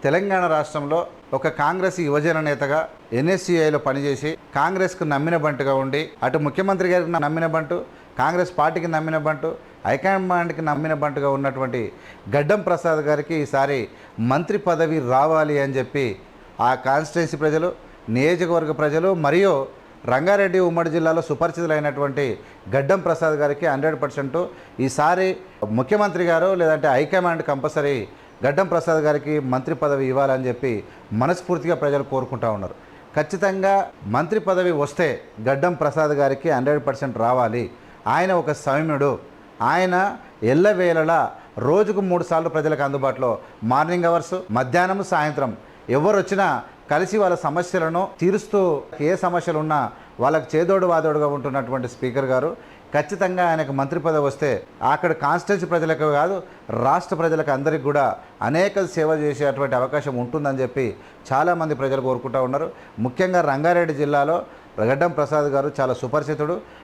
తెలంగాణ రాష్ట్రంలో ఒక కాంగ్రెస్ యువజన నేతగా ఎన్ఎస్సీఐలో పనిచేసి కాంగ్రెస్కు నమ్మిన బంటుగా ఉండి అటు ముఖ్యమంత్రి గారికి నమ్మిన బంటు, కాంగ్రెస్ పార్టీకి నమ్మిన బంటు, హైకమాండ్కి నమ్మిన బంటుగా ఉన్నటువంటి గడ్డం ప్రసాద్ గారికి ఈసారి మంత్రి పదవి రావాలి అని చెప్పి ఆ కాన్స్టిట్యున్సీ ప్రజలు, నియోజకవర్గ ప్రజలు మరియు రంగారెడ్డి ఉమ్మడి జిల్లాలో సుపరిచితులైనటువంటి గడ్డం ప్రసాద్ గారికి 100% ఈసారి ముఖ్యమంత్రి గారు లేదంటే హైకమాండ్ కంపల్సరీ గడ్డం ప్రసాద్ గారికి మంత్రి పదవి ఇవ్వాలని చెప్పి మనస్ఫూర్తిగా ప్రజలు కోరుకుంటూ ఉన్నారు. ఖచ్చితంగా మంత్రి పదవి వస్తే గడ్డం ప్రసాద్ గారికి 100% రావాలి. ఆయన ఒక సౌమ్యుడు. ఆయన ఎల్లవేళలా రోజుకు 3 సార్లు ప్రజలకు అందుబాటులో, మార్నింగ్ అవర్స్, మధ్యాహ్నం, సాయంత్రం ఎవరు వచ్చినా కలిసి వాళ్ళ సమస్యలను తీరుస్తూ, ఏ సమస్యలు ఉన్నా వాళ్ళకి చేదోడు వాదోడుగా ఉంటున్నటువంటి స్పీకర్ గారు ఖచ్చితంగా ఆయనకు మంత్రి పదవి వస్తే అక్కడ కాన్స్టిట్యున్సీ ప్రజలకు కాదు రాష్ట్ర ప్రజలకు అందరికీ కూడా అనేక సేవ చేసేటువంటి అవకాశం ఉంటుందని చెప్పి చాలామంది ప్రజలు కోరుకుంటూ ఉన్నారు. ముఖ్యంగా రంగారెడ్డి జిల్లాలో గడ్డం ప్రసాద్ గారు చాలా సుపరిచితుడు.